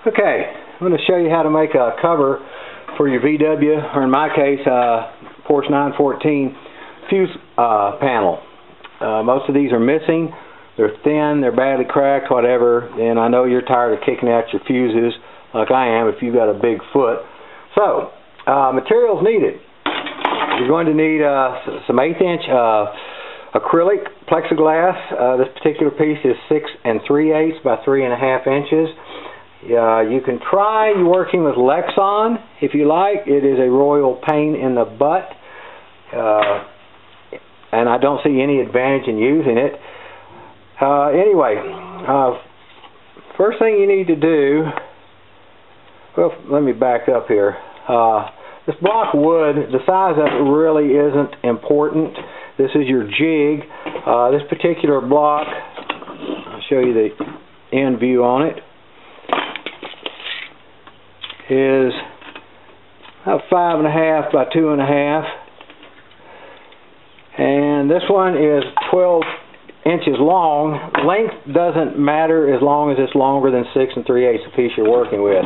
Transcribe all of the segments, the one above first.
Okay, I'm going to show you how to make a cover for your VW, or in my case, Porsche 914 fuse panel. Most of these are missing. They're thin, they're badly cracked, whatever, and I know you're tired of kicking out your fuses like I am if you've got a big foot. So, materials needed. You're going to need some 1/8" acrylic plexiglass. This particular piece is 6 3/8 by 3.5 inches. You can try working with Lexan if you like. It is a royal pain in the butt, and I don't see any advantage in using it. Anyway, first thing you need to do, well, let me back up here. This block of wood, the size of it really isn't important. This is your jig. This particular block, I'll show you the end view on it, is about 5.5 by 2.5, and this one is 12 inches long. Length doesn't matter as long as it's longer than 6 3/8 the piece you're working with.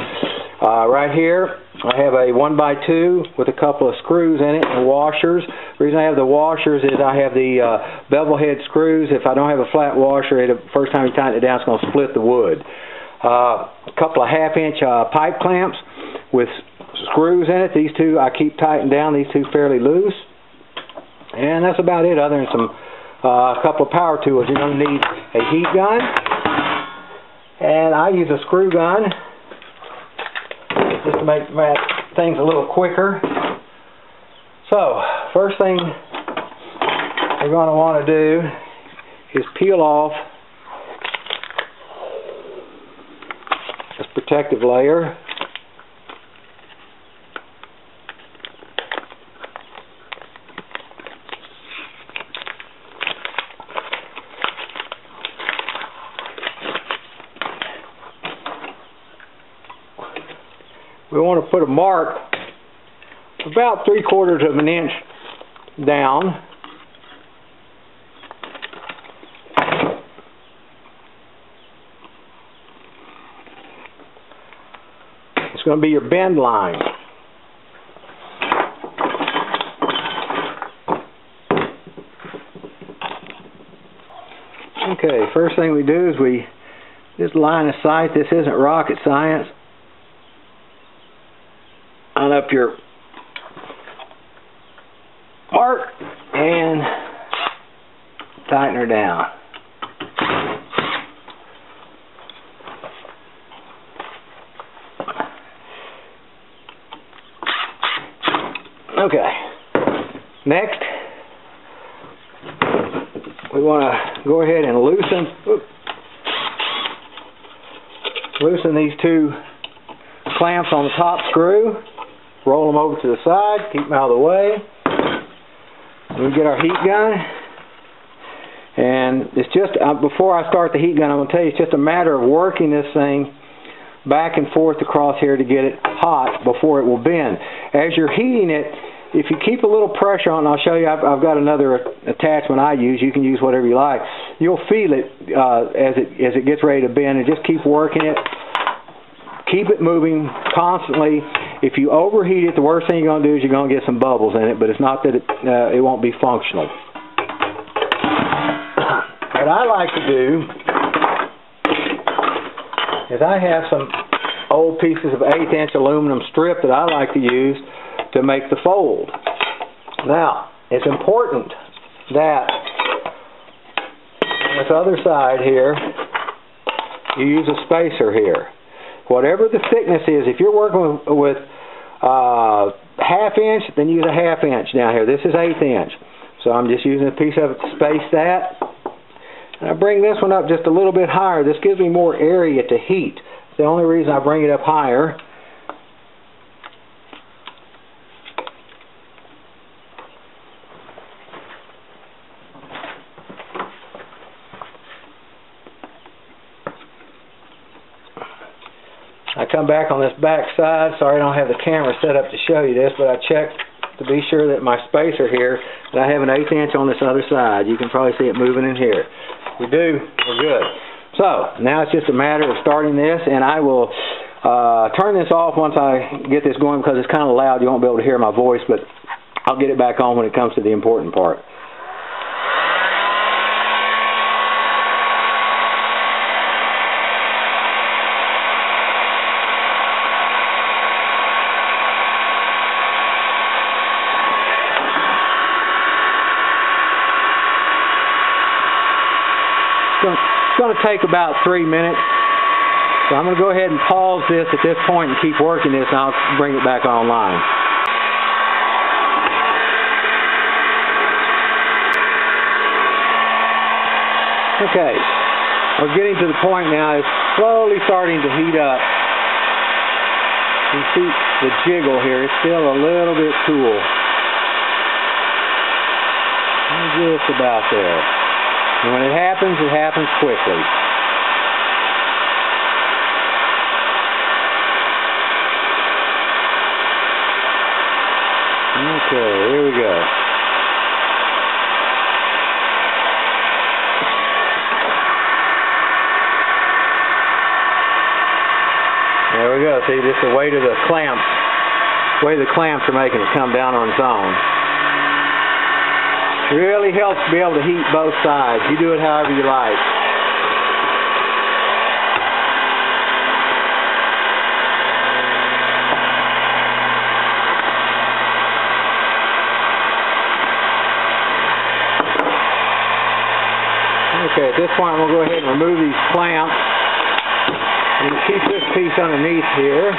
Right here I have a 1x2 with a couple of screws in it and washers. The reason I have the washers is I have the bevel head screws. If I don't have a flat washer, the first time you tighten it down, it's going to split the wood. A couple of 1/2-inch pipe clamps with screws in it. These two I keep tightened down, these two fairly loose. And that's about it, other than some a couple of power tools. You're going to need a heat gun, and I use a screw gun just to make things a little quicker. So, first thing you're going to want to do is peel off this protective layer. We want to put a mark about 3/4 of an inch down. It's going to be your bend line. Okay, first thing we do is we just line of sight. This isn't rocket science. On up your mark and tighten her down. Okay. Next, we want to go ahead and loosen these two clamps on the top screw. Roll them over to the side, keep them out of the way. We get our heat gun, and it's just before I start the heat gun, I'm going to tell you it's just a matter of working this thing back and forth across here to get it hot before it will bend. As you're heating it, if you keep a little pressure on, I'll show you, I've got another attachment I use. You can use whatever you like. You'll feel it as it gets ready to bend, and just keep working it. Keep it moving constantly. If you overheat it, the worst thing you're going to do is you're going to get some bubbles in it, but it's not that it won't be functional. What I like to do is I have some old pieces of 1/8" aluminum strip that I like to use to make the fold. Now, it's important that on this other side here, you use a spacer here. Whatever the thickness is, if you're working with 1/2 inch, then use a 1/2 inch down here. This is 1/8 inch. So I'm just using a piece of it to space that. And I bring this one up just a little bit higher. This gives me more area to heat. It's the only reason I bring it up higher. I come back on this back side. Sorry I don't have the camera set up to show you this, but I checked to be sure that my spacer here, that I have an 1/8 inch on this other side. You can probably see it moving in here. We do, we're good. So, now it's just a matter of starting this, and I will turn this off once I get this going because it's kind of loud. You won't be able to hear my voice, but I'll get it back on when it comes to the important part. It's going to take about 3 minutes. So I'm going to go ahead and pause this at this point and keep working this, and I'll bring it back online. Okay, we're getting to the point now. It's slowly starting to heat up. You see the jiggle here. It's still a little bit cool. Just about there. And when it happens quickly. Okay, here we go. There we go. See, just the weight of the clamps. The way the clamps are making it come down on its own. Really helps to be able to heat both sides. You do it however you like. Okay, at this point I'm going to go ahead and remove these clamps and keep this piece underneath here.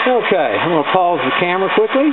Okay, I'm going to pause the camera quickly.